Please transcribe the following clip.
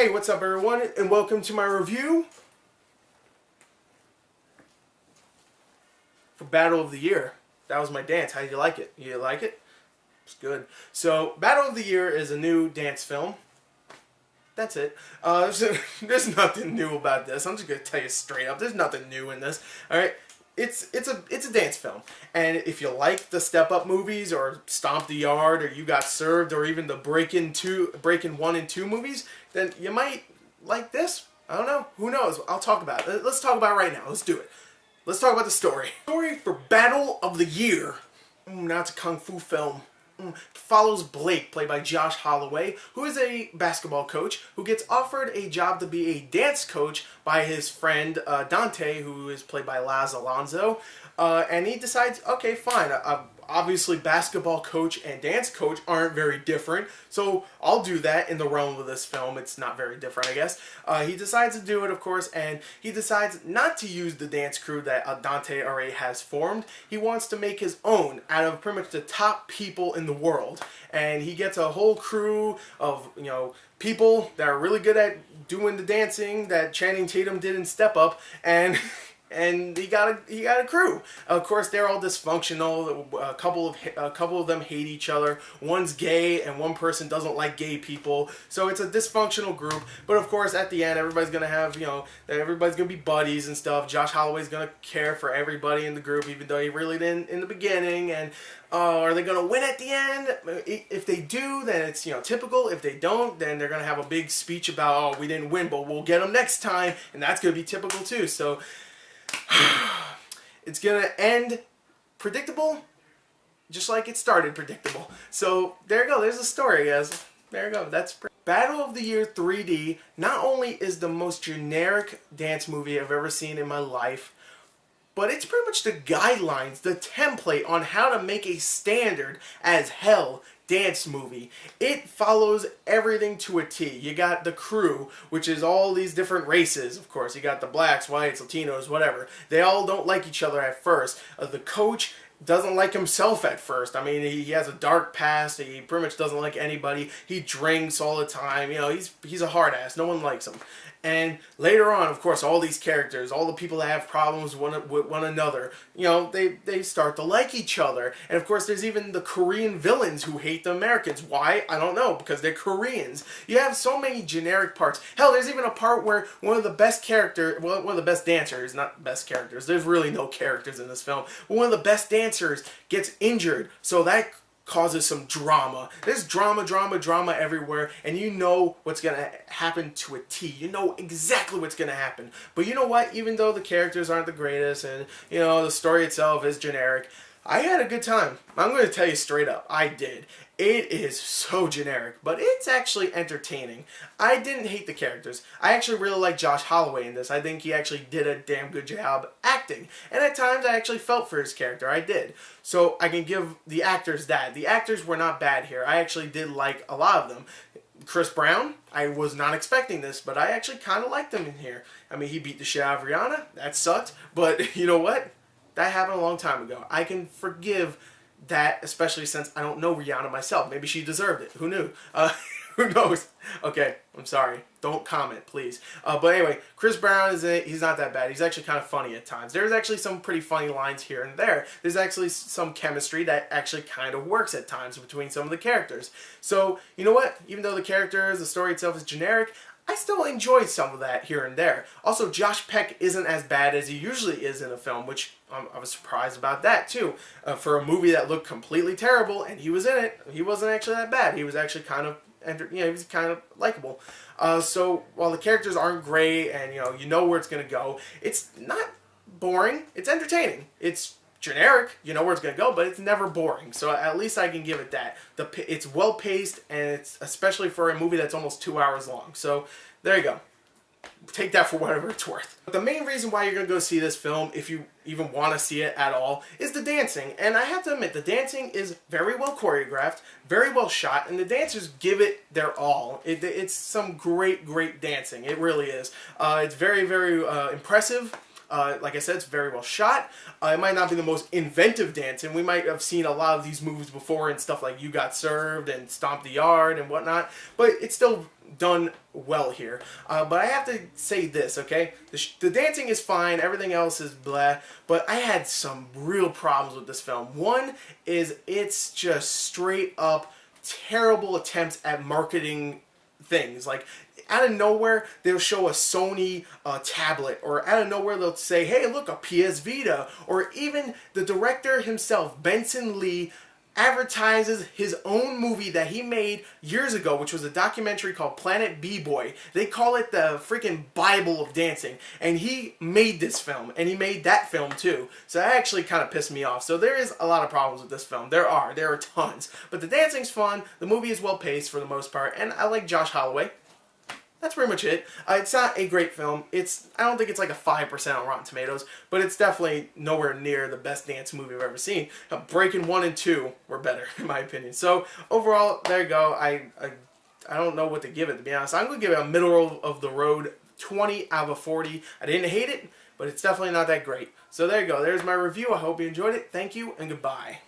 Hey, what's up everyone, and welcome to my review for Battle of the Year. That was my dance. How did you like it? You like it? It's good. So, Battle of the Year is a new dance film. That's it. There's nothing new about this. I'm just gonna tell you straight up. There's nothing new in this. All right. It's a dance film, and if you like the Step Up movies or Stomp the Yard or You Got Served or even the Breakin' 1 and 2 movies, then you might like this. I don't know. Who knows? I'll talk about it. Let's talk about it right now. Let's do it. Let's talk about the story. Story for Battle of the Year. Now it's a kung fu film. Follows Blake, played by Josh Holloway, who is a basketball coach who gets offered a job to be a dance coach by his friend Dante, who is played by Laz Alonso, and he decides, okay, fine, obviously basketball coach and dance coach aren't very different, so I'll do that in the realm of this film. It's not very different, I guess. He decides to do it, of course, and he decides not to use the dance crew that Dante already has formed. He wants to make his own out of pretty much the top people in the world, and he gets a whole crew of, you know, people that are really good at doing the dancing that Channing Tatum did in Step Up, and he got a crew. Of course, they're all dysfunctional. A couple of them hate each other. One's gay, and one person doesn't like gay people. So it's a dysfunctional group. But of course, at the end, everybody's gonna have, you know, everybody's gonna be buddies and stuff. Josh Holloway's gonna care for everybody in the group, even though he really didn't in the beginning. And are they gonna win at the end? If they do, then it's, you know, typical. If they don't, then they're gonna have a big speech about, oh, we didn't win, but we'll get them next time, and that's gonna be typical too. So it's gonna end predictable, just like it started predictable. So there you go. There's the story, guys. There you go. That's Battle of the Year 3D. Not only is the most generic dance movie I've ever seen in my life, but it's pretty much the guidelines, the template on how to make a standard as hell dance movie. It follows everything to a T. You got the crew, which is all these different races, of course. You got the blacks, whites, Latinos, whatever. They all don't like each other at first. The coach doesn't like himself at first. I mean, he has a dark past. He pretty much doesn't like anybody. He drinks all the time. You know, he's a hard ass. No one likes him. And later on, of course, all these characters, all the people that have problems with one another, you know, they start to like each other. And of course, there's even the Korean villains who hate the Americans. Why? I don't know, because they're Koreans. You have so many generic parts. Hell, there's even a part where one of the best dancers, not best characters, there's really no characters in this film, but one of the best dancers gets injured, so that causes some drama. There's drama everywhere, and you know what's gonna happen to a T. You know exactly what's gonna happen. But you know what? Even though the characters aren't the greatest, and you know the story itself is generic, I had a good time. I'm gonna tell you straight up, I did. It is so generic, but it's actually entertaining. I didn't hate the characters. I actually really like Josh Holloway in this. I think he actually did a damn good job acting. And at times I actually felt for his character. I did. So I can give the actors that. The actors were not bad here. I actually did like a lot of them. Chris Brown, I was not expecting this, but I actually kind of liked him in here. I mean, he beat the shit out of Rihanna. That sucked. But you know what? That happened a long time ago. I can forgive that, especially since I don't know Rihanna myself. Maybe she deserved it. Who knew? Who knows? Okay, I'm sorry. Don't comment, please. But anyway, Chris Brown he's not that bad. He's actually kind of funny at times. There's actually some pretty funny lines here and there. There's actually some chemistry that actually kind of works at times between some of the characters. So, you know what? Even though the story itself is generic, I still enjoyed some of that here and there. Also, Josh Peck isn't as bad as he usually is in a film, which I was surprised about that too. For a movie that looked completely terrible, and he was in it, he wasn't actually that bad. He was actually kind of, you know, he was kind of likable. So while the characters aren't great, and you know where it's gonna go, it's not boring. It's entertaining. It's generic, you know where it's gonna go, but it's never boring. So at least I can give it that. It's well paced, and it's especially for a movie that's almost 2 hours long. So there you go. Take that for whatever it's worth. But the main reason why you're gonna go see this film, if you even want to see it at all, is the dancing. And I have to admit, the dancing is very well choreographed, very well shot, and the dancers give it their all. It's some great dancing. It really is. It's very impressive. Like I said, it's very well shot. It might not be the most inventive dancing. We might have seen a lot of these movies before and stuff like You Got Served and Stomp the Yard and whatnot, but it's still done well here. But I have to say this, okay? The dancing is fine, everything else is blah, but I had some real problems with this film. One is it's just straight up terrible attempts at marketing things. Like, out of nowhere, they'll show a Sony tablet, or out of nowhere, they'll say, hey, look, a PS Vita, or even the director himself, Benson Lee, advertises his own movie that he made years ago, which was a documentary called Planet B-Boy. They call it the freaking Bible of dancing. And he made this film, and he made that film too. So that actually kind of pissed me off. So there is a lot of problems with this film. There are tons. But the dancing's fun, the movie is well paced for the most part, and I like Josh Holloway. That's pretty much it. It's not a great film. I don't think it's like a 5% on Rotten Tomatoes, but it's definitely nowhere near the best dance movie I've ever seen. Breaking 1 and 2 were better, in my opinion. So, overall, there you go. I don't know what to give it, to be honest. I'm going to give it a middle of the road 20 out of 40. I didn't hate it, but it's definitely not that great. So there you go. There's my review. I hope you enjoyed it. Thank you, and goodbye.